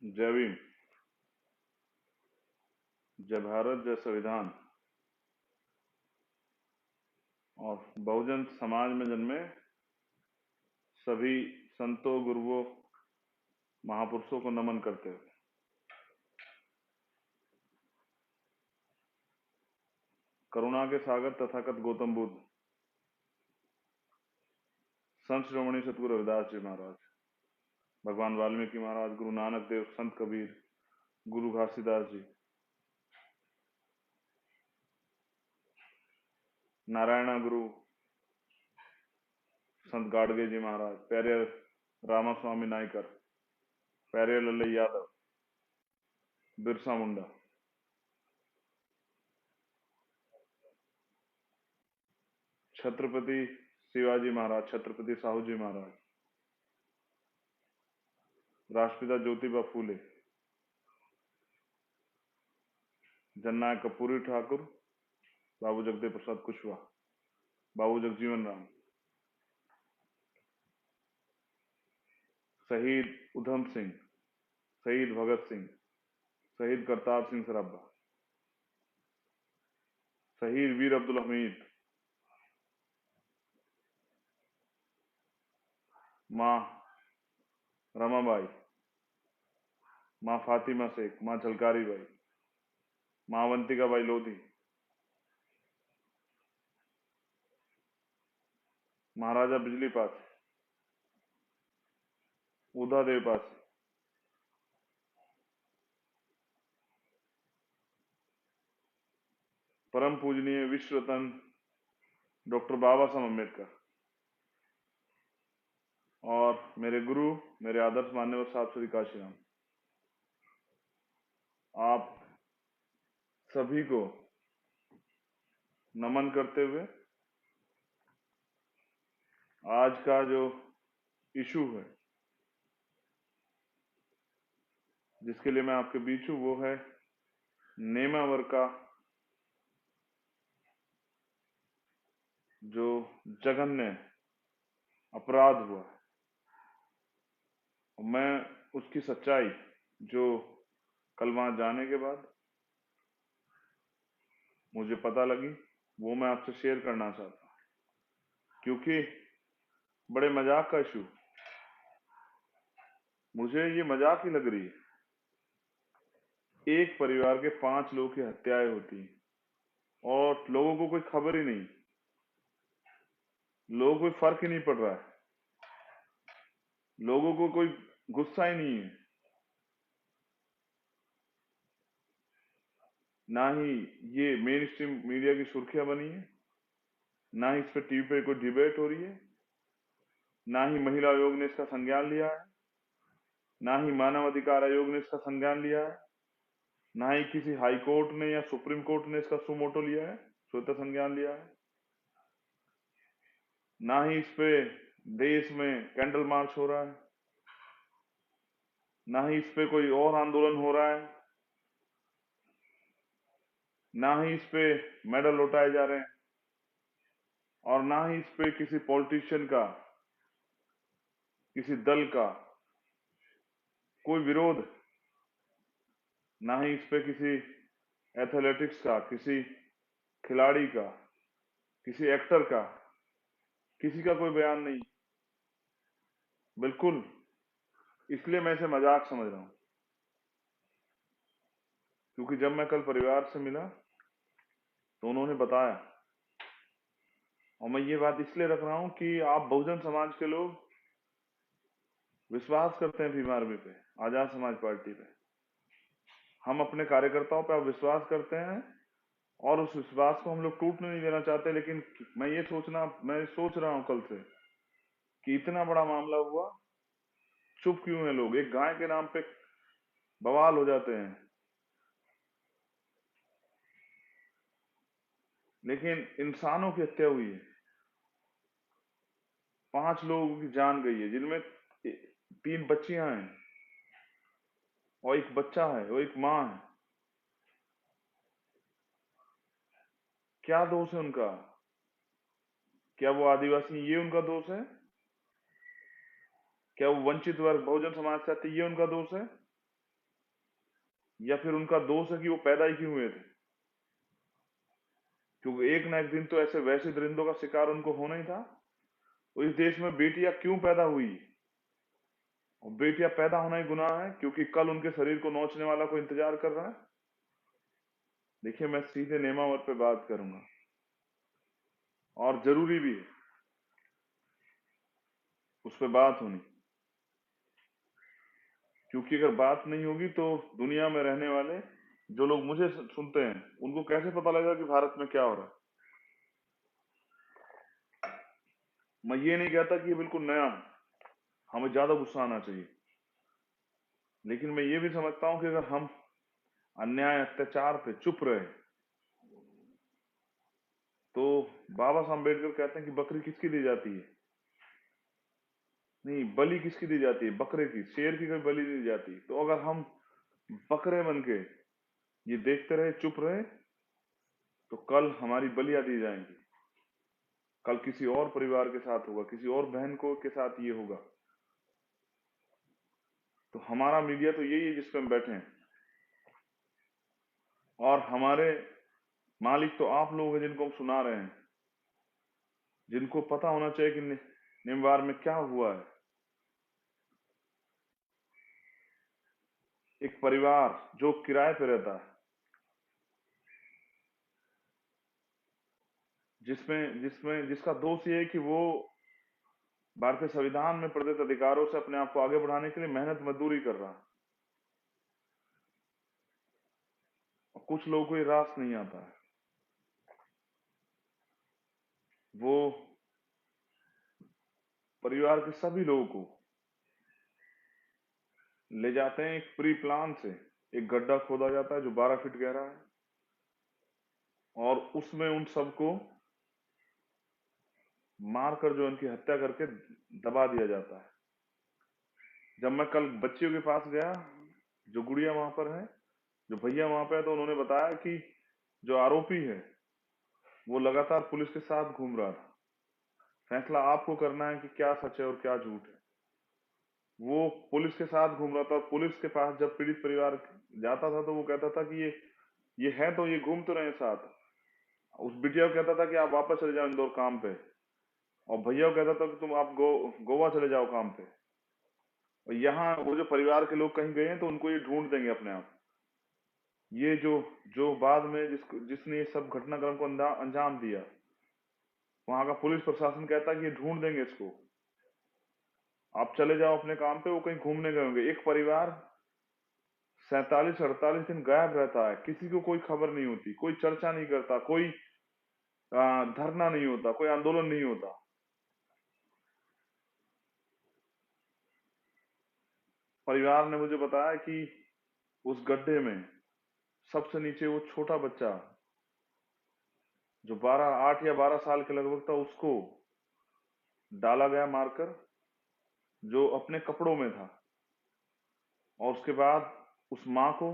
जय भीम। जय भारत, जय संविधान। और बहुजन समाज में जन्मे सभी संतों, गुरुओं, महापुरुषों को नमन करते हुए करुणा के सागर तथागत गौतम बुद्ध, संत शिरोमणि सतगुरु रविदास जी महाराज, भगवान वाल्मीकि महाराज, गुरु नानक देव, संत कबीर, गुरु घासीदास जी, नारायणा गुरु, संत गाडगे जी महाराज, प्यारे रामास्वामी नायकर, प्यारे लल्लई यादव, बिरसा मुंडा, छत्रपति शिवाजी महाराज, छत्रपति साहू जी महाराज, राष्ट्रपिता ज्योतिबा फूले, जननायक कर्पूरी ठाकुर, बाबू जगदेव प्रसाद कुशवाहा, बाबू जगजीवन राम, शहीद उधम सिंह, शहीद भगत सिंह, शहीद करतार सिंह सराभा, शहीद वीर अब्दुल हमीद, माँ रमाबाई, माँ फातिमा शेख, माँ झलकारी बाई, माँ अवंतिका बाई लोधी, महाराजा बिजली पास, उदा देव पास, परम पूजनीय विश्व रत्न डॉक्टर बाबा साहब अम्बेडकर और मेरे गुरु, मेरे आदर्श मान्यवर साहब श्री काशीराम, आप सभी को नमन करते हुए आज का जो इशू है जिसके लिए मैं आपके बीच हूं वो है नेमावर का जो जघन्य अपराध हुआ है। मैं उसकी सच्चाई जो कल वहां जाने के बाद मुझे पता लगी वो मैं आपसे शेयर करना चाहता हूं, क्योंकि बड़े मजाक का इशू, मुझे ये मजाक ही लग रही है। एक परिवार के 5 लोगों की हत्याएं होती हैं और लोगों को कोई खबर ही नहीं, लोगों को कोई फर्क ही नहीं पड़ रहा है, लोगों को कोई गुस्सा ही नहीं है, ना ही ये मेन स्ट्रीम मीडिया की सुर्खियां बनी है, ना ही इस पे टीवी पे कोई डिबेट हो रही है, ना ही महिला आयोग ने इसका संज्ञान लिया है, ना ही मानव अधिकार आयोग ने इसका संज्ञान लिया है, ना ही किसी हाई कोर्ट ने या सुप्रीम कोर्ट ने इसका सुमोटो लिया है, स्वतः संज्ञान लिया है, ना ही इस पे देश में कैंडल मार्च हो रहा है, ना ही इस पे कोई और आंदोलन हो रहा है, ना ही इस पे मेडल लौटाए जा रहे हैं, और ना ही इस पे किसी पॉलिटिशियन का, किसी दल का कोई विरोध, ना ही इस पे किसी एथलेटिक्स का, किसी खिलाड़ी का, किसी एक्टर का, किसी का कोई बयान नहीं। बिल्कुल, इसलिए मैं इसे मजाक समझ रहा हूं, क्योंकि जब मैं कल परिवार से मिला तो उन्होंने बताया, और मैं ये बात इसलिए रख रहा हूं कि आप बहुजन समाज के लोग विश्वास करते हैं भीम आर्मी पे, आजाद समाज पार्टी पे, हम अपने कार्यकर्ताओं पे आप विश्वास करते हैं और उस विश्वास को हम लोग टूटने नहीं देना चाहते। लेकिन मैं सोच रहा हूं कल से कि इतना बड़ा मामला हुआ, चुप क्यों है लोग, एक गाय के नाम पे बवाल हो जाते हैं, लेकिन इंसानों की हत्या हुई है, 5 लोगों की जान गई है, जिनमें 3 बच्चियां हैं और एक बच्चा है और एक माँ है। क्या दोष है उनका? क्या वो आदिवासी ये उनका दोष है? क्या वो वंचित वर्ग बहुजन समाज से आते ये उनका दोष है? या फिर उनका दोष है कि वो पैदा ही क्यों हुए थे? क्योंकि एक ना एक दिन तो ऐसे वैसे दरिंदों का शिकार उनको होना ही था। तो इस देश में बेटियां क्यों पैदा हुई? और बेटियां पैदा होना ही गुनाह है क्योंकि कल उनके शरीर को नोचने वाला कोई इंतजार कर रहा है? देखिए, मैं सीधे नेमावर पे बात करूंगा, और जरूरी भी है उस पर बात होनी, क्योंकि अगर बात नहीं होगी तो दुनिया में रहने वाले जो लोग मुझे सुनते हैं उनको कैसे पता लगेगा कि भारत में क्या हो रहा है। मैं ये नहीं कहता कि ये बिल्कुल नया है, हमें ज्यादा गुस्सा आना चाहिए, लेकिन मैं ये भी समझता हूं कि अगर हम अन्याय अत्याचार पे चुप रहे तो बाबा साहब अम्बेडकर कहते हैं कि बकरी किसकी दी जाती है? नहीं, बलि किसकी दी जाती है? बकरे की। शेर की कभी बलि नहीं दी जाती। तो अगर हम बकरे बन के ये देखते रहे, चुप रहे, तो कल हमारी बलियां दी जाएंगी, कल किसी और परिवार के साथ होगा, किसी और बहन को के साथ ये होगा। तो हमारा मीडिया तो यही है जिस पे हम बैठे हैं, और हमारे मालिक तो आप लोग हैं जिनको हम सुना रहे हैं, जिनको पता होना चाहिए कि निम्बार में क्या हुआ है। एक परिवार जो किराए पे रहता है, जिसमें जिसमें जिसका दोष ये है कि वो भारतीय संविधान में प्रदत्त अधिकारों से अपने आप को आगे बढ़ाने के लिए मेहनत मजदूरी कर रहा है, और कुछ लोगों को ये रास नहीं आता है। वो परिवार के सभी लोगों को ले जाते हैं, एक प्री प्लान से एक गड्ढा खोदा जाता है जो 12 फीट गहरा है, और उसमें उन सबको मारकर जो उनकी हत्या करके दबा दिया जाता है। जब मैं कल बच्चियों के पास गया, जो गुड़िया वहां पर है, जो भैया वहां पे है, तो उन्होंने बताया कि जो आरोपी है वो लगातार पुलिस के साथ घूम रहा था। फैसला आपको करना है कि क्या सच है और क्या झूठ है। वो पुलिस के साथ घूम रहा था, और पुलिस के पास जब पीड़ित परिवार जाता था तो वो कहता था कि ये है, तो ये घूम तो रहे साथ। उस बिटिया को कहता था कि आप वापस चले जाओ इंदौर काम पे, और भैया को कहता था कि तुम आप गोवा चले जाओ काम पे। और यहाँ वो जो परिवार के लोग कहीं गए हैं तो उनको ये ढूंढ देंगे अपने आप। ये जो जो बाद में जिसने ये सब घटनाक्रम को अंजाम दिया, वहां का पुलिस प्रशासन कहता है कि ये ढूंढ देंगे इसको, आप चले जाओ अपने काम पे। वो कहीं घूमने गए होंगे। एक परिवार 47-48 दिन गायब रहता है, किसी को कोई खबर नहीं होती, कोई चर्चा नहीं करता, कोई धरना नहीं होता, कोई आंदोलन नहीं होता। परिवार ने मुझे बताया कि उस गड्ढे में सबसे नीचे वो छोटा बच्चा जो 8 या 12 साल के लगभग था, उसको डाला गया मारकर, जो अपने कपड़ों में था। और उसके बाद उस माँ को,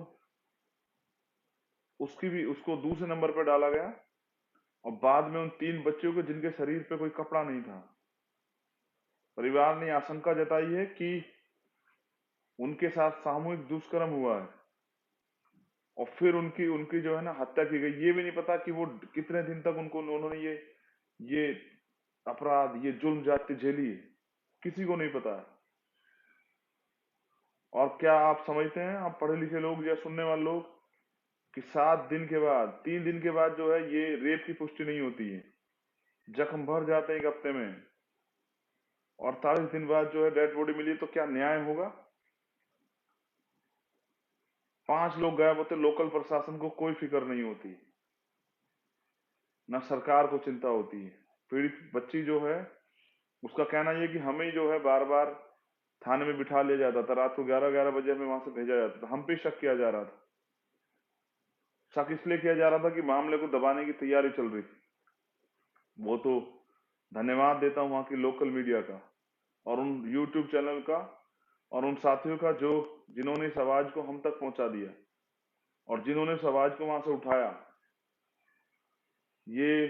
उसको दूसरे नंबर पर डाला गया, और बाद में उन 3 बच्चों को जिनके शरीर पे कोई कपड़ा नहीं था। परिवार ने आशंका जताई है कि उनके साथ सामूहिक दुष्कर्म हुआ है, और फिर उनकी उनकी जो है ना हत्या की गई। ये भी नहीं पता कि वो कितने दिन तक उन्होंने ये अपराध, ये जुल्म जाति झेली है, किसी को नहीं पता है। और क्या आप समझते हैं, आप पढ़े लिखे लोग या सुनने वाले लोग, कि 7 दिन के बाद, 3 दिन के बाद जो है ये रेप की पुष्टि नहीं होती है, जख्म भर जाते हैं 1 हफ्ते में, और 48 दिन बाद जो है डेड बॉडी मिली, तो क्या न्याय होगा? 5 लोग गायब होते, लोकल प्रशासन को कोई फिक्र नहीं होती, ना सरकार को चिंता होती है। पीड़ित बच्ची जो है, उसका कहना यह कि हमें जो है बार बार थाने में बिठा लिया जाता था, रात को 11-11 बजे हमें वहां से भेजा जाता था, हम पे शक किया जा रहा था। शक इसलिए किया जा रहा था कि मामले को दबाने की तैयारी चल रही थी। वो तो धन्यवाद देता हूं वहां की लोकल मीडिया का, और उन यूट्यूब चैनल का, और उन साथियों का जो जिन्होंने इस आवाज को हम तक पहुंचा दिया, और जिन्होंने इस आवाज को वहां से उठाया। ये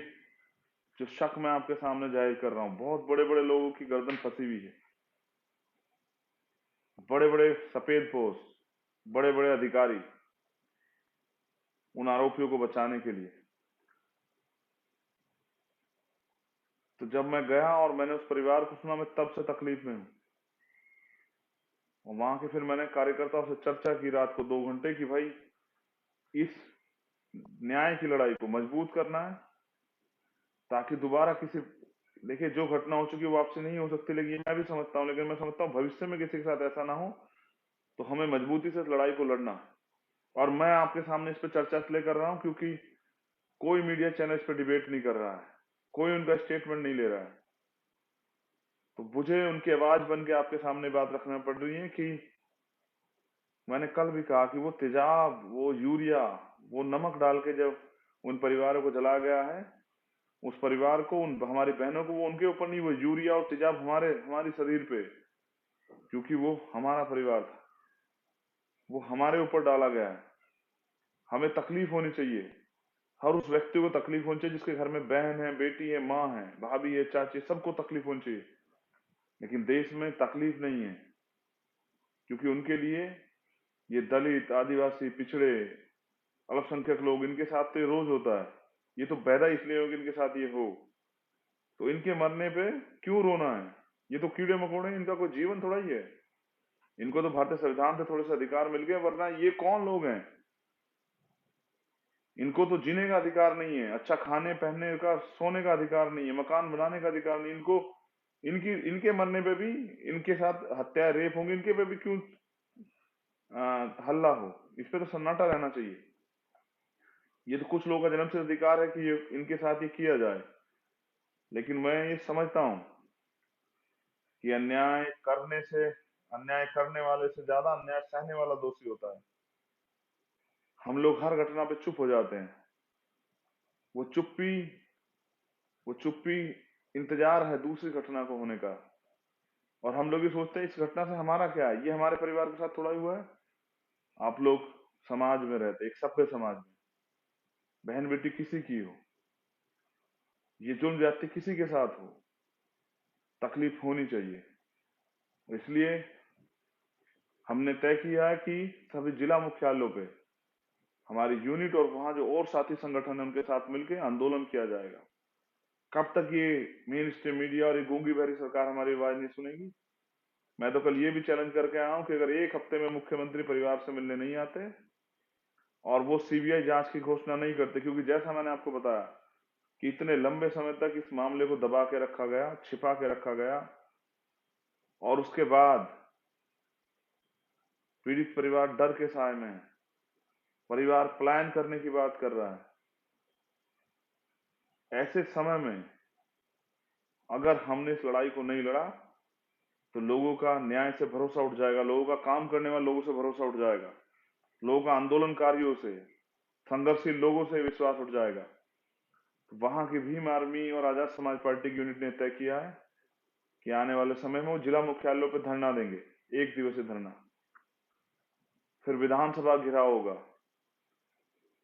जो शक मैं आपके सामने जाहिर कर रहा हूं, बहुत बड़े बड़े लोगों की गर्दन फंसी हुई है, बड़े बड़े सफेद पोश, बड़े बड़े अधिकारी, उन आरोपियों को बचाने के लिए। तो जब मैं गया और मैंने उस परिवार को सुना, मैं तब से तकलीफ में हूँ। और वहां के फिर मैंने कार्यकर्ताओं से चर्चा की रात को 2 घंटे कि भाई इस न्याय की लड़ाई को मजबूत करना है, ताकि दोबारा किसी, देखिए जो घटना हो चुकी है वो आपसे नहीं हो सकती, लेकिन ये मैं भी समझता हूँ, लेकिन मैं समझता हूँ भविष्य में किसी के साथ ऐसा ना हो, तो हमें मजबूती से इस लड़ाई को लड़ना है। और मैं आपके सामने इस पर चर्चा इसलिए कर रहा हूँ क्योंकि कोई मीडिया चैनल इस पर डिबेट नहीं कर रहा है, कोई उनका स्टेटमेंट नहीं ले रहा है। तो मुझे उनकी आवाज बन के आपके सामने बात रखना पड़ रही है कि मैंने कल भी कहा कि वो तेजाब, वो यूरिया, वो नमक डाल के जब उन परिवारों को जला गया है, उस परिवार को, उन हमारी बहनों को, वो उनके ऊपर नहीं, वो यूरिया और तेजाब हमारी शरीर पे, क्योंकि वो हमारा परिवार था, वो हमारे ऊपर डाला गया है। हमें तकलीफ होनी चाहिए, हर उस व्यक्ति को तकलीफ होनी चाहिए जिसके घर में बहन है, बेटी है, माँ है, भाभी है, चाची, सबको तकलीफ होनी चाहिए। लेकिन देश में तकलीफ नहीं है, क्योंकि उनके लिए ये दलित, आदिवासी, पिछड़े, अल्पसंख्यक लोग, इनके साथ तो ये रोज होता है। ये तो पैदा इसलिए हो कि इनके साथ ये हो, तो इनके मरने पे क्यों रोना है? ये तो कीड़े मकोड़े, इनका कोई जीवन थोड़ा ही है। इनको तो भारतीय संविधान से थोड़े से अधिकार मिल गए, वरना ये कौन लोग हैं? इनको तो जीने का अधिकार नहीं है, अच्छा खाने पहनने का, सोने का अधिकार नहीं है, मकान बनाने का अधिकार नहीं। इनको, इनके मरने पे भी, इनके साथ हत्या, रेप होंगे, इनके पे भी क्यों हल्ला हो? इस पे तो सन्नाटा रहना चाहिए। ये तो कुछ लोगों का जन्म से अधिकार है कि ये इनके साथ ये किया जाए। लेकिन मैं ये समझता हूँ कि अन्याय करने वाले से ज्यादा अन्याय सहने वाला दोषी होता है। हम लोग हर घटना पे चुप हो जाते हैं। वो चुप्पी वो चुप्पी इंतजार है दूसरी घटना को होने का। और हम लोग ये सोचते हैं इस घटना से हमारा क्या है, ये हमारे परिवार के साथ थोड़ा ही हुआ है। आप लोग समाज में रहते, एक सभ्य समाज में, बहन बेटी किसी की हो, ये जुल्म ज्यादती किसी के साथ हो, तकलीफ होनी चाहिए। इसलिए हमने तय किया है कि सभी जिला मुख्यालयों पे हमारी यूनिट और वहां जो और साथी संगठन है उनके साथ मिलकर आंदोलन किया जाएगा। कब तक ये मेन स्ट्रीम मीडिया और ये गूंगी बहरी सरकार हमारी आवाज नहीं सुनेगी? मैं तो कल ये भी चैलेंज करके आया हूं कि अगर एक हफ्ते में मुख्यमंत्री परिवार से मिलने नहीं आते और वो सीबीआई जांच की घोषणा नहीं करते, क्योंकि जैसा मैंने आपको बताया कि इतने लंबे समय तक इस मामले को दबा के रखा गया, छिपा के रखा गया, और उसके बाद पीड़ित परिवार डर के साए में है, परिवार पलायन करने की बात कर रहा है। ऐसे समय में अगर हमने इस लड़ाई को नहीं लड़ा तो लोगों का न्याय से भरोसा उठ जाएगा, लोगों का काम करने वाले लोगों से भरोसा उठ जाएगा, लोगों का आंदोलनकारियों से, संघर्षशील लोगों से विश्वास उठ जाएगा। तो वहां की भीम आर्मी और आजाद समाज पार्टी की यूनिट ने तय किया है कि आने वाले समय में वो जिला मुख्यालयों पर धरना देंगे, 1 दिवसीय धरना। फिर विधानसभा घेराव होगा,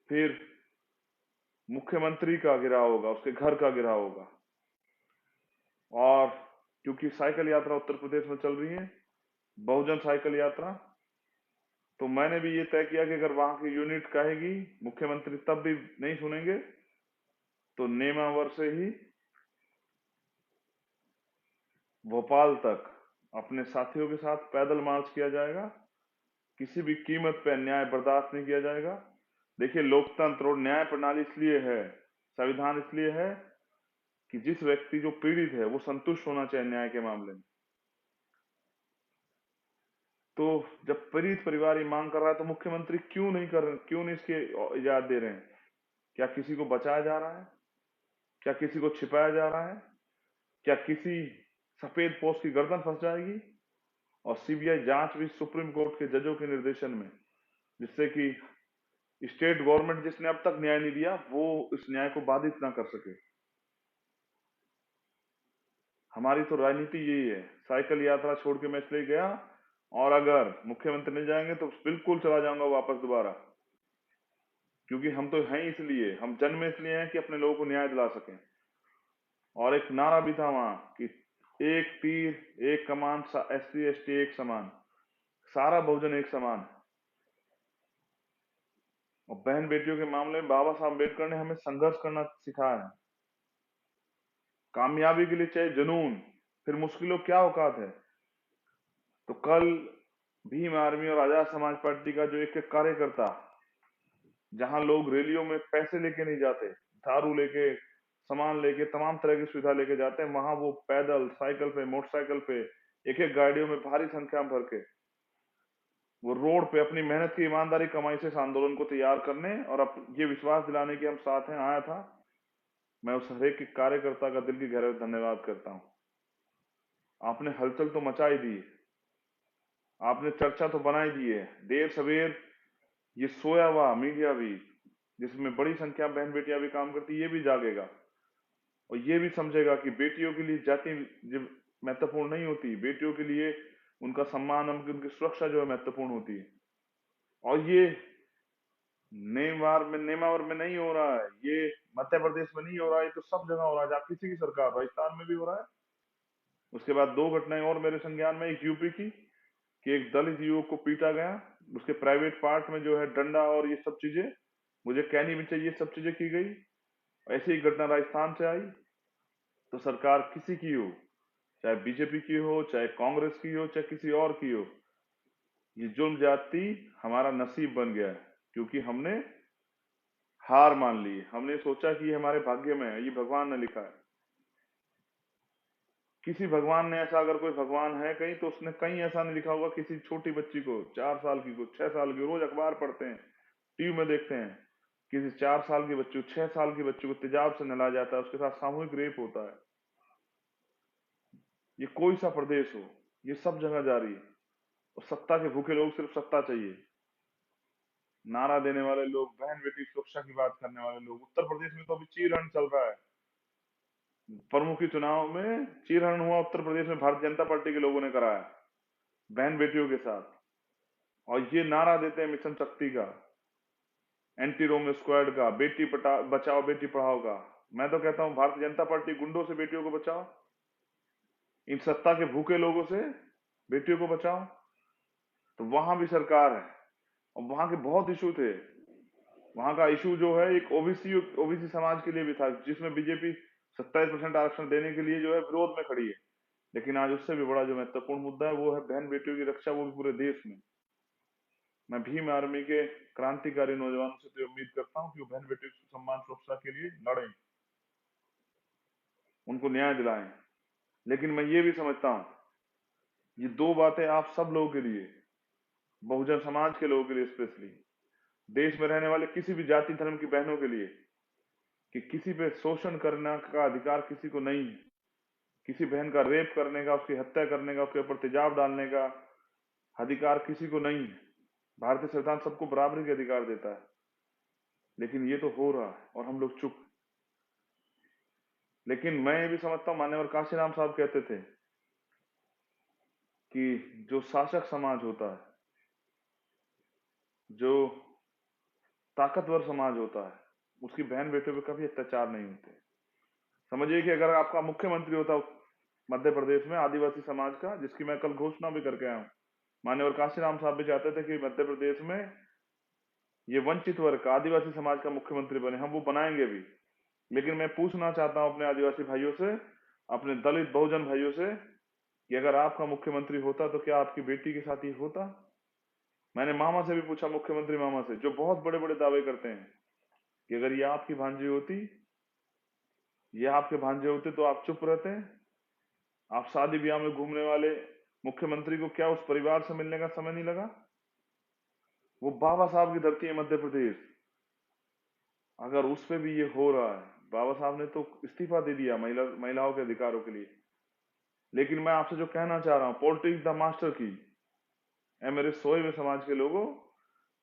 फिर मुख्यमंत्री का घेराव होगा, उसके घर का घेराव होगा। और क्योंकि साइकिल यात्रा उत्तर प्रदेश में चल रही है, बहुजन साइकिल यात्रा, तो मैंने भी ये तय किया कि अगर वहां की यूनिट कहेगी, मुख्यमंत्री तब भी नहीं सुनेंगे, तो नेमावर से ही भोपाल तक अपने साथियों के साथ पैदल मार्च किया जाएगा। किसी भी कीमत पे अन्याय बर्दाश्त नहीं किया जाएगा। देखिए, लोकतंत्र और न्याय प्रणाली इसलिए है, संविधान इसलिए है कि जिस व्यक्ति जो पीड़ित है वो संतुष्ट होना चाहिए न्याय के मामले में। तो जब पीड़ित परिवार ये मांग कर रहा है तो मुख्यमंत्री क्यों नहीं इसकी इजाजत दे रहे हैं? क्या किसी को बचाया जा रहा है? क्या किसी को छिपाया जा रहा है? क्या किसी सफेद पोस्ट की गर्दन फंस जाएगी? और सीबीआई जांच भी सुप्रीम कोर्ट के जजों के निर्देशन में, जिससे कि स्टेट गवर्नमेंट जिसने अब तक न्याय नहीं दिया वो इस न्याय को बाधित ना कर सके। हमारी तो राजनीति यही है। साइकिल यात्रा छोड़ के मैं इसलिए गया, और अगर मुख्यमंत्री नहीं जाएंगे तो बिल्कुल चला जाऊंगा वापस दोबारा, क्योंकि हम तो हैं इसलिए, हम जन्म इसलिए हैं कि अपने लोगों को न्याय दिला सकें। और एक नारा भी था वहां कि एक तीर एक कमान, SC ST एक समान, सारा बहुजन एक समान। और बहन बेटियों के मामले में बाबा साहब अम्बेडकर ने हमें संघर्ष करना सिखाया है। कामयाबी के लिए चाहिए जुनून, फिर मुश्किलों क्या औकात है। तो कल भीम आर्मी और आजाद समाज पार्टी का जो एक एक कार्यकर्ता, जहां लोग रैलियों में पैसे लेके नहीं जाते, दारू लेके, सामान लेके, तमाम तरह की सुविधा लेके जाते हैं, वहां वो पैदल, साइकिल पे, मोटरसाइकिल पे, एक एक गाड़ियों में भारी संख्या में भर के वो रोड पे अपनी मेहनत की ईमानदारी कमाई से इस आंदोलन को तैयार करने और ये विश्वास दिलाने की हम साथ हैं आया था। मैं उस हरेक एक कार्यकर्ता का दिल की गहराई से धन्यवाद करता हूँ। आपने हलचल तो मचा ही दी, आपने चर्चा तो बना ही दी है। देर सवेर ये सोया हुआ मीडिया भी, जिसमें बड़ी संख्या में बहन बेटियां भी काम करती, ये भी जागेगा और ये भी समझेगा कि बेटियों के लिए जाति महत्वपूर्ण नहीं होती, बेटियों के लिए उनका सम्मान, उनकी सुरक्षा जो है महत्वपूर्ण होती है। और ये नेमावर में नहीं हो रहा है, ये मध्य प्रदेश में नहीं हो रहा है, ये तो सब जगह हो रहा है, जहाँ किसी की सरकार, राजस्थान में भी हो रहा है। उसके बाद दो घटनाएं और मेरे संज्ञान में, एक यूपी की कि एक दलित युवक को पीटा गया, उसके प्राइवेट पार्ट में जो है डंडा और ये सब चीजें, मुझे कहनी भी चाहिए, सब चीजें की गई। ऐसी ही घटना राजस्थान से आई। तो सरकार किसी की हो, चाहे बीजेपी की हो, चाहे कांग्रेस की हो, चाहे किसी और की हो, ये जुल्म जाति हमारा नसीब बन गया है, क्योंकि हमने हार मान ली। हमने सोचा कि ये हमारे भाग्य में है, ये भगवान ने लिखा है। किसी भगवान ने ऐसा, अगर कोई भगवान है कहीं, तो उसने कहीं ऐसा नहीं लिखा होगा किसी छोटी बच्ची को, 4 साल की को, 6 साल की, रोज अखबार पढ़ते हैं, टीवी में देखते हैं, किसी 4 साल की बच्ची, 6 साल की बच्ची को तेजाब से नहलाया जाता है, उसके साथ सामूहिक रेप होता है। ये कोई सा प्रदेश हो, ये सब जगह जारी है। और सत्ता के भूखे लोग सिर्फ सत्ता चाहिए, नारा देने वाले लोग, बहन बेटी सुरक्षा की बात करने वाले लोग। उत्तर प्रदेश में तो अभी चीरहरण चल रहा है, प्रमुखी चुनाव में चीरहरण हुआ उत्तर प्रदेश में, भारतीय जनता पार्टी के लोगों ने कराया बहन बेटियों के साथ। और ये नारा देते हैं मिशन शक्ति का, एंटी रोम स्क्वाड का, बेटी बचाओ बेटी पढ़ाओ का। मैं तो कहता हूं भारतीय जनता पार्टी गुंडों से बेटियों को बचाओ, इन सत्ता के भूखे लोगों से बेटियों को बचाओ। तो वहां भी सरकार है, और वहां के बहुत इशू थे। वहां का इशू जो है एक ओबीसी समाज के लिए भी था, जिसमें बीजेपी 27% आरक्षण देने के लिए जो है विरोध में खड़ी है। लेकिन आज उससे भी बड़ा जो महत्वपूर्ण मुद्दा है वो है बहन बेटियों की रक्षा, वो भी पूरे देश में। मैं भीम आर्मी के क्रांतिकारी नौजवानों से तो उम्मीद करता हूँ कि वो बहन बेटियों की सम्मान सुरक्षा के लिए लड़ें, उनको न्याय दिलाएं। लेकिन मैं ये भी समझता हूँ, ये दो बातें आप सब लोगों के लिए, बहुजन समाज के लोगों के लिए स्पेशली, देश में रहने वाले किसी भी जाति धर्म की बहनों के लिए, कि किसी पे शोषण करने का अधिकार किसी को नहीं है। किसी बहन का रेप करने का, उसकी हत्या करने का, उसके ऊपर तेजाब डालने का अधिकार किसी को नहीं है। भारतीय संविधान सबको बराबरी के अधिकार देता है, लेकिन ये तो हो रहा है और हम लोग चुप। लेकिन मैं ये भी समझता हूँ, मान्यवर काशीराम साहब कहते थे कि जो शासक समाज होता है, जो ताकतवर समाज होता है, उसकी बहन बेटियों पे कभी अत्याचार नहीं होते। समझिए कि अगर आपका मुख्यमंत्री होता मध्य प्रदेश में आदिवासी समाज का, जिसकी मैं कल घोषणा भी करके आया हूँ, मान्यवर काशीराम साहब भी चाहते थे कि मध्य प्रदेश में ये वंचित वर्ग का, आदिवासी समाज का मुख्यमंत्री बने, हम वो बनाएंगे भी। लेकिन मैं पूछना चाहता हूं अपने आदिवासी भाइयों से, अपने दलित बहुजन भाइयों से, कि अगर आपका मुख्यमंत्री होता तो क्या आपकी बेटी के साथ ही होता? मैंने मामा से भी पूछा, मुख्यमंत्री मामा से, जो बहुत बड़े बड़े दावे करते हैं कि अगर ये आपकी भांजी होती, ये आपके भांजे होते तो आप चुप रहते? आप शादी ब्याह में घूमने वाले मुख्यमंत्री को क्या उस परिवार से मिलने का समय नहीं लगा? वो बाबा साहब की धरती है मध्य प्रदेश। अगर उस पे भी ये हो रहा है, बाबा साहब ने तो इस्तीफा दे दिया महिलाओं के अधिकारों के लिए। लेकिन मैं आपसे जो कहना चाह रहा हूँ, पॉलिटिक्स द मास्टर की, ऐ मेरे सोए हुए समाज के लोगों,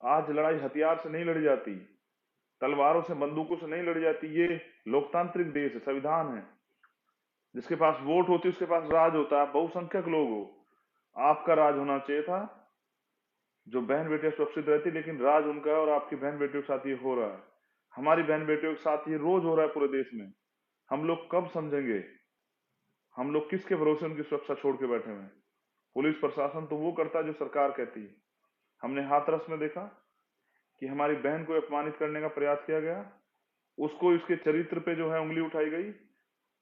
आज लड़ाई हथियार से नहीं लड़ी जाती, तलवारों से, बंदूकों से नहीं लड़ी जाती। ये लोकतांत्रिक देश है, संविधान है। जिसके पास वोट होती है उसके पास राज होता है। बहुसंख्यक लोग हो, आपका राज होना चाहिए था, जो बहन बेटियां सुरक्षित रहती, लेकिन राज उनका है और आपकी बहन बेटियों के साथ ये हो रहा है। हमारी बहन बेटियों के साथ ये रोज हो रहा है पूरे देश में। हम लोग कब समझेंगे? हम लोग किसके भरोसे उनकी सुरक्षा छोड़ के बैठे हुए हैं? पुलिस प्रशासन तो वो करता है जो सरकार कहती है। हमने हाथरस में देखा कि हमारी बहन को अपमानित करने का प्रयास किया गया, उसको इसके चरित्र पे जो है उंगली उठाई गई।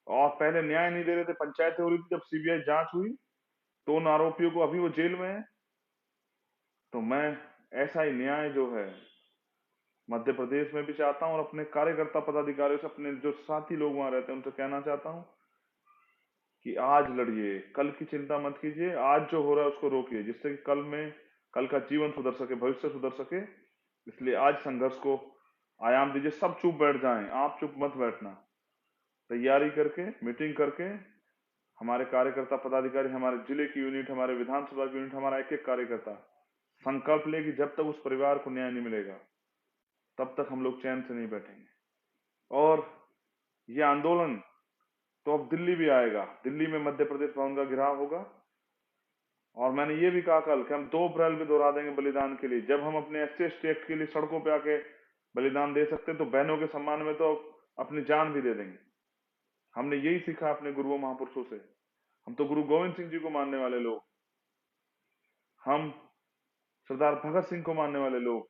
और पहले न्याय नहीं दे रहे थे, पंचायतें हो रही थी, जब सीबीआई जांच हुई तो उन आरोपियों को अभी वो जेल में है। तो मैं ऐसा ही न्याय जो है मध्य प्रदेश में भी चाहता हूं और अपने कार्यकर्ता पदाधिकारियों से, अपने जो साथी लोग वहां रहते हैं उनसे कहना चाहता हूं कि आज लड़िए, कल की चिंता मत कीजिए, आज जो हो रहा है उसको रोकिए, जिससे कि कल का जीवन सुधर सके, भविष्य सुधर सके। इसलिए आज संघर्ष को आयाम दीजिए। सब चुप बैठ जाएं, आप चुप मत बैठना। तैयारी करके, मीटिंग करके, हमारे कार्यकर्ता पदाधिकारी, हमारे जिले की यूनिट, हमारे विधानसभा की यूनिट, हमारा एक एक कार्यकर्ता संकल्प ले कि जब तक उस परिवार को न्याय नहीं मिलेगा तब तक हम लोग चैन से नहीं बैठेंगे। और ये आंदोलन तो अब दिल्ली भी आएगा। दिल्ली में मध्य प्रदेश भवन का घेराव होगा। और मैंने ये भी कहा कल कि हम 2 अप्रैल भी दोहरा देंगे बलिदान के लिए। जब हम अपने SC/ST एक्ट के लिए सड़कों पे आके बलिदान दे सकते हैं तो बहनों के सम्मान में तो अपनी जान भी दे देंगे। हमने यही सीखा अपने गुरुओं महापुरुषों से। हम तो गुरु गोविंद सिंह जी को मानने वाले लोग, हम सरदार भगत सिंह को मानने वाले लोग,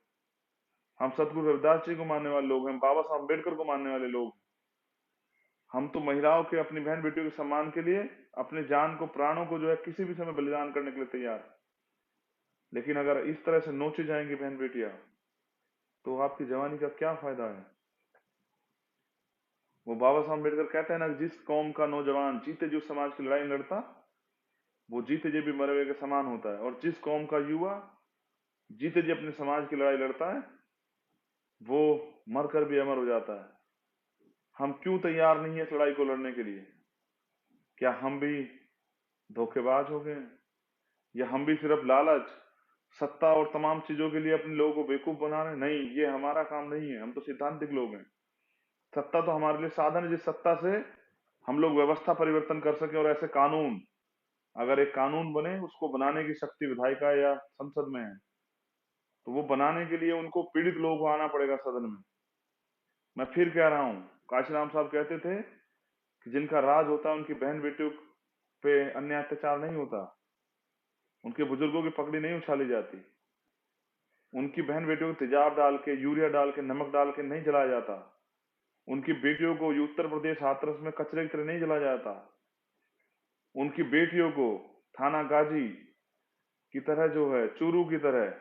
हम सतगुरु रविदास जी को मानने वाले लोग हैं, बाबा साहब अम्बेडकर को मानने वाले लोग। हम तो महिलाओं के, अपनी बहन बेटियों के सम्मान के लिए अपने जान को, प्राणों को जो है किसी भी समय बलिदान करने के लिए तैयार हैं। लेकिन अगर इस तरह से नोची जाएंगी बहन बेटियां तो आपकी जवानी का क्या फायदा है। वो बाबा साहब अम्बेडकर कहते हैं ना, जिस कौम का नौजवान जीते जी समाज की लड़ाई लड़ता, वो जीते जी भी मरे हुए के समान होता है। और जिस कौम का युवा जीते जी अपने समाज की लड़ाई लड़ता है, वो मरकर भी अमर हो जाता है। हम क्यों तैयार नहीं है इस लड़ाई को लड़ने के लिए? क्या हम भी धोखेबाज हो गए हैं? या हम भी सिर्फ लालच, सत्ता और तमाम चीजों के लिए अपने लोगों को बेवकूफ बना रहे हैं? नहीं, ये हमारा काम नहीं है। हम तो सिद्धांतिक लोग हैं। सत्ता तो हमारे लिए साधन है, जिस सत्ता से हम लोग व्यवस्था परिवर्तन कर सके। और ऐसे कानून, अगर एक कानून बने, उसको बनाने की शक्ति विधायिका या संसद में है, तो वो बनाने के लिए उनको पीड़ित लोगों को आना पड़ेगा सदन में। मैं फिर कह रहा हूँ, काशीराम साहब कहते थे कि जिनका राज होता है उनकी बहन बेटियों पे अन्याय अत्याचार नहीं होता, उनके बुजुर्गों की पगड़ी नहीं उछाली जाती, उनकी बहन बेटियों को तेजाब डाल के, यूरिया डाल के, नमक डाल के नहीं जलाया जाता, उनकी बेटियों को उत्तर प्रदेश हाथरस में कचरे की तरह नहीं जलाया जाता, उनकी बेटियों को थाना गाजी की तरह जो है, चूरू की तरह,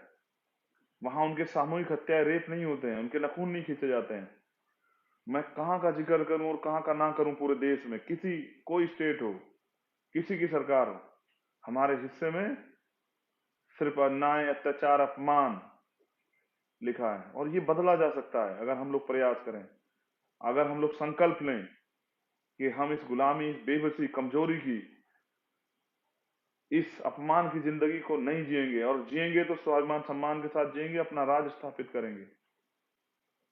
वहां उनके सामूहिक हत्या, रेप नहीं होते हैं, उनके नाखून नहीं खींचे जाते हैं। मैं कहाँ का जिक्र करूं और कहाँ का ना करूं? पूरे देश में किसी, कोई स्टेट हो, किसी की सरकार हो, हमारे हिस्से में सिर्फ अन्याय, अत्याचार, अपमान लिखा है। और ये बदला जा सकता है अगर हम लोग प्रयास करें, अगर हम लोग संकल्प लें कि हम इस गुलामी, इस बेबसी, कमजोरी की, इस अपमान की जिंदगी को नहीं जिएंगे। और जिएंगे तो स्वाभिमान सम्मान के साथ जिएंगे, अपना राज स्थापित करेंगे।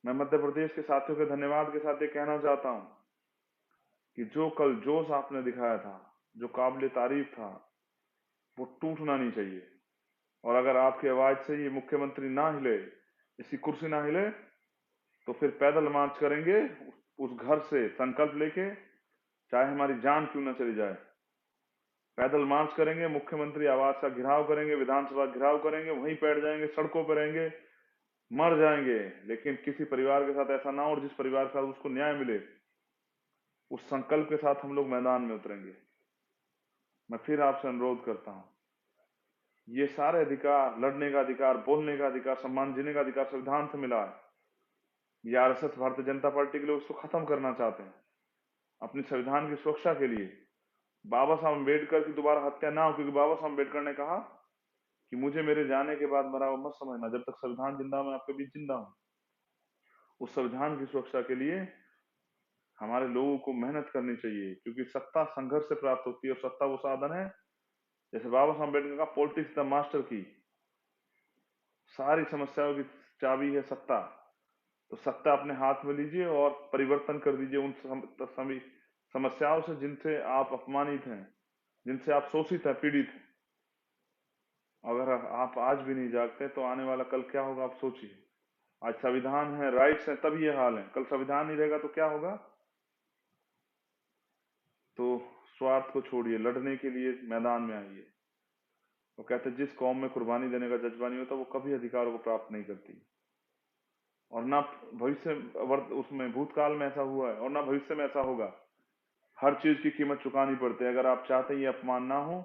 मैं मध्य प्रदेश के साथियों के धन्यवाद के साथ ये कहना चाहता हूं कि जो कल जोश आपने दिखाया था, जो काबिल तारीफ था, वो टूटना नहीं चाहिए। और अगर आपकी आवाज से ये मुख्यमंत्री ना हिले, इसकी कुर्सी ना हिले, तो फिर पैदल मार्च करेंगे उस घर से संकल्प लेके, चाहे हमारी जान क्यों ना चली जाए। पैदल मार्च करेंगे, मुख्यमंत्री आवास का घेराव करेंगे, विधानसभा घेराव करेंगे, वहीं बैठ जाएंगे, सड़कों पर रहेंगे, मर जाएंगे। लेकिन किसी परिवार के साथ ऐसा ना हो, और जिस परिवार के साथ उसको न्याय मिले, उस संकल्प के साथ हम लोग मैदान में उतरेंगे। मैं फिर आपसे अनुरोध करता हूं, ये सारे अधिकार, लड़ने का अधिकार, बोलने का अधिकार, सम्मान जीने का अधिकार संविधान से मिला है। ये RSS, भारतीय जनता पार्टी के लोग उसको खत्म करना चाहते हैं अपनी संविधान की सुरक्षा के लिए। बाबा साहब अम्बेडकर की दोबारा हत्या ना हो, क्योंकि बाबा साहब अम्बेडकर ने कहा कि मुझे मेरे जाने के बाद मरा हुआ मत समझना, जब तक संविधान जिंदा, मैं आपके बीच जिंदा हूं। उस संविधान की सुरक्षा के लिए हमारे लोगों को मेहनत करनी चाहिए, क्योंकि सत्ता संघर्ष से प्राप्त होती है। और सत्ता वो साधन है, जैसे बाबा साहब अम्बेडकर का, पॉलिटिक्स द मास्टर की, सारी समस्याओं की चाबी है सत्ता। तो सत्ता अपने हाथ में लीजिए और परिवर्तन कर दीजिए उन समस्याओं से जिनसे आप अपमानित हैं, जिनसे आप शोषित हैं, पीड़ित हैं। अगर आप आज भी नहीं जागते तो आने वाला कल क्या होगा, आप सोचिए। आज संविधान है, राइट्स है, तब ये हाल है। कल संविधान नहीं रहेगा तो क्या होगा? तो स्वार्थ को छोड़िए, लड़ने के लिए मैदान में आइए। वो कहते हैं जिस कौम में कुर्बानी देने का जज्बा नहीं होता, वो कभी अधिकारों को प्राप्त नहीं करती। और ना भविष्य उसमें भूतकाल में ऐसा हुआ है और ना भविष्य में ऐसा होगा। हर चीज की कीमत चुकानी पड़ती है। अगर आप चाहते हैं ये अपमान ना हो,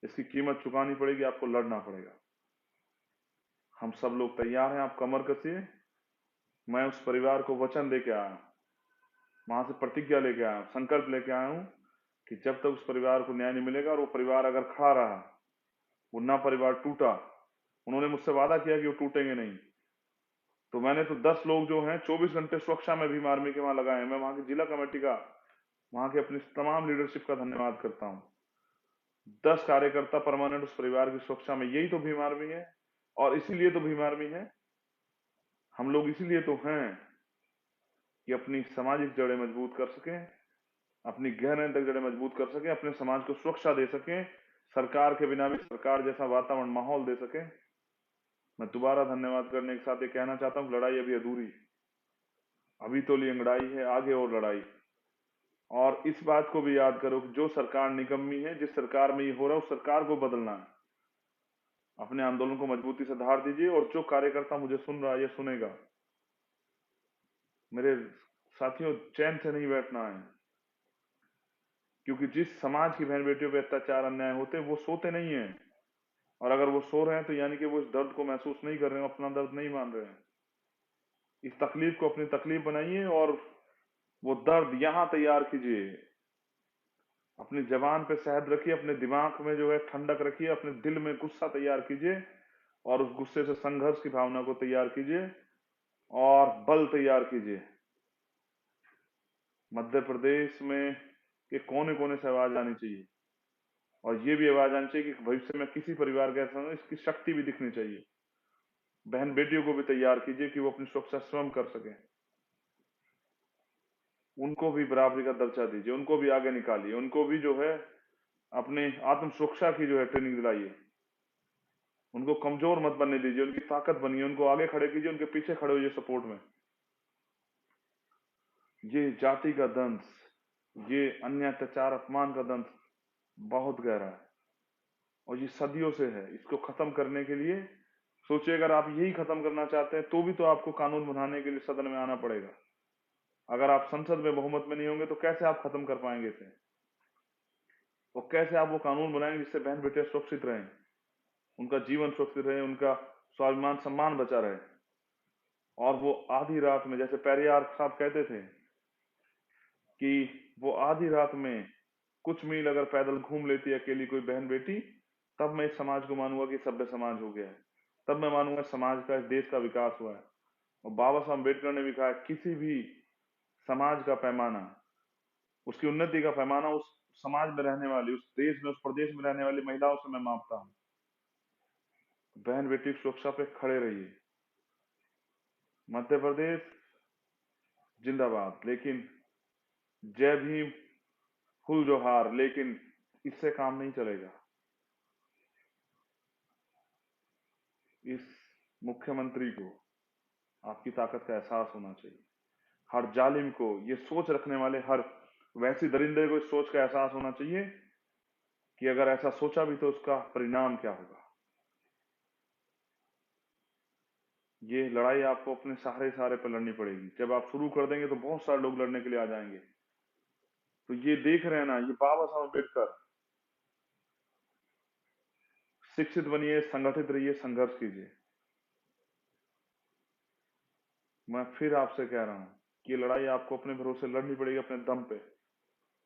इसकी कीमत चुकानी पड़ेगी, आपको लड़ना पड़ेगा। हम सब लोग तैयार हैं, आप कमर कसिए। मैं उस परिवार को वचन देके आया हूं, वहां से प्रतिज्ञा लेके आया हूं, संकल्प लेके आया हूं कि जब तक उस परिवार को न्याय नहीं मिलेगा, और वो परिवार अगर खड़ा रहा, वो ना परिवार टूटा, उन्होंने मुझसे वादा किया कि वो टूटेंगे नहीं, तो मैंने तो 10 लोग जो हैं 24 घंटे सुरक्षा में भीम आर्मी के वहां लगाए हैं। मैं वहां की जिला कमेटी का, वहां की अपनी तमाम लीडरशिप का धन्यवाद करता हूँ। 10 कार्यकर्ता परमानेंट उस परिवार की सुरक्षा में, यही तो भीम आर्मी है। और इसीलिए तो भीम आर्मी है, हम लोग इसीलिए तो हैं कि अपनी सामाजिक जड़ें मजबूत कर सकें, अपनी गहन तक जड़ें मजबूत कर सकें, अपने समाज को सुरक्षा दे सकें, सरकार के बिना भी सरकार जैसा वातावरण माहौल दे सकें। मैं दोबारा धन्यवाद करने के साथ ये कहना चाहता हूँ, लड़ाई अभी अधूरी है, अभी तो लिंगड़ाई है, आगे और लड़ाई। और इस बात को भी याद करो कि जो सरकार निकम्मी है, जिस सरकार में ये हो रहा है, उस सरकार को बदलना है। अपने आंदोलन को मजबूती से धार दीजिए। और जो कार्यकर्ता मुझे सुन रहा है या सुनेगा, मेरे साथियों, चैन से नहीं बैठना है, क्योंकि जिस समाज की बहन बेटियों पे अत्याचार अन्याय होते हैं, वो सोते नहीं है। और अगर वो सो रहे हैं तो यानी कि वो इस दर्द को महसूस नहीं कर रहे हैं, अपना दर्द नहीं मान रहे हैं। इस तकलीफ को अपनी तकलीफ बनाइए और वो दर्द यहाँ तैयार कीजिए। अपनी जबान पे शहद रखिए, अपने दिमाग में जो है ठंडक रखिए, अपने दिल में गुस्सा तैयार कीजिए, और उस गुस्से से संघर्ष की भावना को तैयार कीजिए और बल तैयार कीजिए। मध्य प्रदेश में के कोने कोने से आवाज आनी चाहिए, और ये भी आवाज आनी चाहिए कि भविष्य में किसी परिवार के ऐसा हो, इसकी शक्ति भी दिखनी चाहिए। बहन बेटियों को भी तैयार कीजिए कि वो अपनी सुरक्षा स्वयं कर सकें, उनको भी बराबरी का दर्जा दीजिए, उनको भी आगे निकालिए, उनको भी जो है अपने आत्म सुरक्षा की जो है ट्रेनिंग दिलाइए। उनको कमजोर मत बनने दीजिए, उनकी ताकत बनिए, उनको आगे खड़े कीजिए, उनके पीछे खड़े होइए सपोर्ट में। ये जाति का दंश, ये अन्य अत्याचार अपमान का दंश बहुत गहरा है, और ये सदियों से है। इसको खत्म करने के लिए सोचिए, अगर आप यही खत्म करना चाहते हैं तो भी तो आपको कानून बनाने के लिए सदन में आना पड़ेगा। अगर आप संसद में बहुमत में नहीं होंगे तो कैसे आप खत्म कर पाएंगे इसे, और कैसे आप वो कानून बनाएंगे जिससे बहन बेटियां सुरक्षित रहें, उनका जीवन सुरक्षित रहे, उनका स्वाभिमान सम्मान बचा रहे। और वो आधी रात में, जैसे पेरियार साहब कहते थे कि वो आधी रात में कुछ मील अगर पैदल घूम लेती है अकेली कोई बहन बेटी, तब मैं इस समाज को मानूंगा कि सभ्य समाज हो गया है, तब मैं मानूंगा समाज का, इस देश का विकास हुआ है। और बाबा साहब अम्बेडकर ने भी कहा, किसी भी समाज का पैमाना, उसकी उन्नति का पैमाना उस समाज में रहने वाली, उस देश में, उस प्रदेश में रहने वाली महिलाओं से मैं मापता हूँ। बहन बेटी की सुरक्षा पे खड़े रहिए। मध्य प्रदेश जिंदाबाद, लेकिन जय भीम, फुल जोहार, लेकिन इससे काम नहीं चलेगा। इस मुख्यमंत्री को आपकी ताकत का एहसास होना चाहिए। हर जालिम को, ये सोच रखने वाले हर वैसी दरिंदे को इस सोच का एहसास होना चाहिए कि अगर ऐसा सोचा भी तो उसका परिणाम क्या होगा। ये लड़ाई आपको अपने सहारे पे लड़नी पड़ेगी। जब आप शुरू कर देंगे तो बहुत सारे लोग लड़ने के लिए आ जाएंगे। तो ये देख रहे हैं ना, ये बाबा साहब अम्बेडकर, शिक्षित बनिए, संगठित रहिए, संघर्ष कीजिए। मैं फिर आपसे कह रहा हूं कि ये लड़ाई आपको अपने भरोसे लड़नी पड़ेगी, अपने दम पे।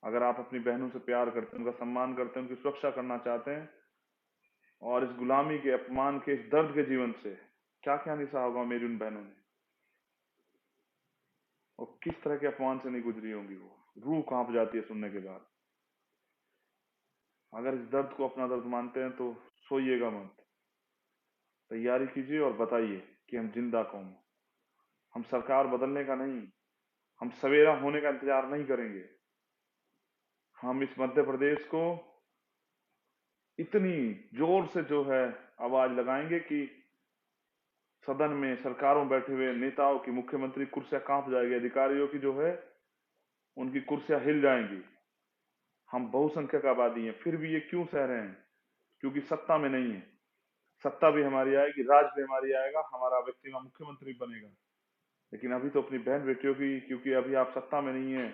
अगर आप अपनी बहनों से प्यार करते हैं, उनका सम्मान करते हैं, उनकी सुरक्षा करना चाहते हैं, और इस गुलामी के, अपमान के, इस दर्द के जीवन से क्या क्या नहीं सहा होगा मेरी उन बहनों ने, और किस तरह के अपमान से नहीं गुजरी होंगी, वो रूह कांप जाती है सुनने के बाद। अगर इस दर्द को अपना दर्द मानते हैं तो सोइएगा मत, तैयारी कीजिए और बताइए कि हम जिंदा कौम हैं। हम सरकार बदलने का नहीं, हम सवेरा होने का इंतजार नहीं करेंगे। हम इस मध्य प्रदेश को इतनी जोर से जो है आवाज लगाएंगे कि सदन में, सरकारों में बैठे हुए नेताओं की, मुख्यमंत्री कुर्सियां कांप जाएगी, अधिकारियों की जो है उनकी कुर्सियां हिल जाएंगी। हम बहुसंख्यक आबादी हैं, फिर भी ये क्यों सह रहे हैं? क्योंकि सत्ता में नहीं है। सत्ता भी हमारी आएगी, राज भी हमारी आएगा, हमारा व्यक्ति का मुख्यमंत्री बनेगा। लेकिन अभी तो अपनी बहन बेटियों की, क्योंकि अभी आप सत्ता में नहीं है,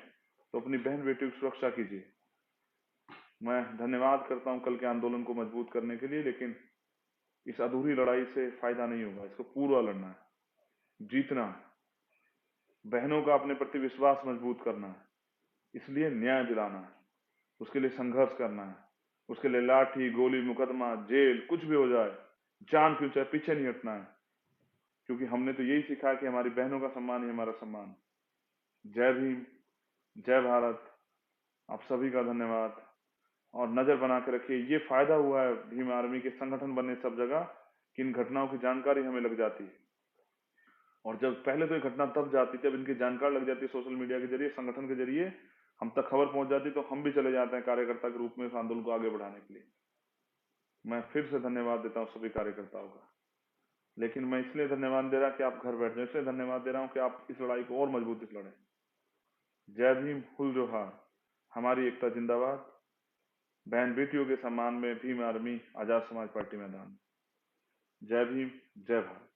तो अपनी बहन बेटियों की सुरक्षा कीजिए। मैं धन्यवाद करता हूं कल के आंदोलन को मजबूत करने के लिए, लेकिन इस अधूरी लड़ाई से फायदा नहीं होगा, इसको पूरा लड़ना है, जीतना है, बहनों का अपने प्रति विश्वास मजबूत करना है, इसलिए न्याय दिलाना है, उसके लिए संघर्ष करना है, उसके लिए लाठी गोली मुकदमा जेल कुछ भी हो जाए, जान क्यों चाहे पीछे नहीं हटना है, क्योंकि हमने तो यही सीखा है कि हमारी बहनों का सम्मान ही हमारा सम्मान। जय भीम, जय भारत। आप सभी का धन्यवाद। और नजर बना के रखिए, ये फायदा हुआ है भीम आर्मी के संगठन बनने सब जगह कि इन घटनाओं की जानकारी हमें लग जाती है, और जब पहले तो ये घटना तब जाती जब इनकी जानकारी लग जाती है सोशल मीडिया के जरिए, संगठन के जरिए हम तक खबर पहुंच जाती, तो हम भी चले जाते हैं कार्यकर्ता के रूप में इस आंदोलन को आगे बढ़ाने के लिए। मैं फिर से धन्यवाद देता हूं सभी कार्यकर्ताओं का, लेकिन मैं इसलिए धन्यवाद दे रहा कि आप घर बैठ जाए, इसलिए धन्यवाद दे रहा हूं कि आप इस लड़ाई को और मजबूती से लड़ें। जय भीम, हुल जोहार, हमारी एकता जिंदाबाद। बहन बेटियों के सम्मान में भीम आर्मी आजाद समाज पार्टी मैदान। जय भीम, जय भारत।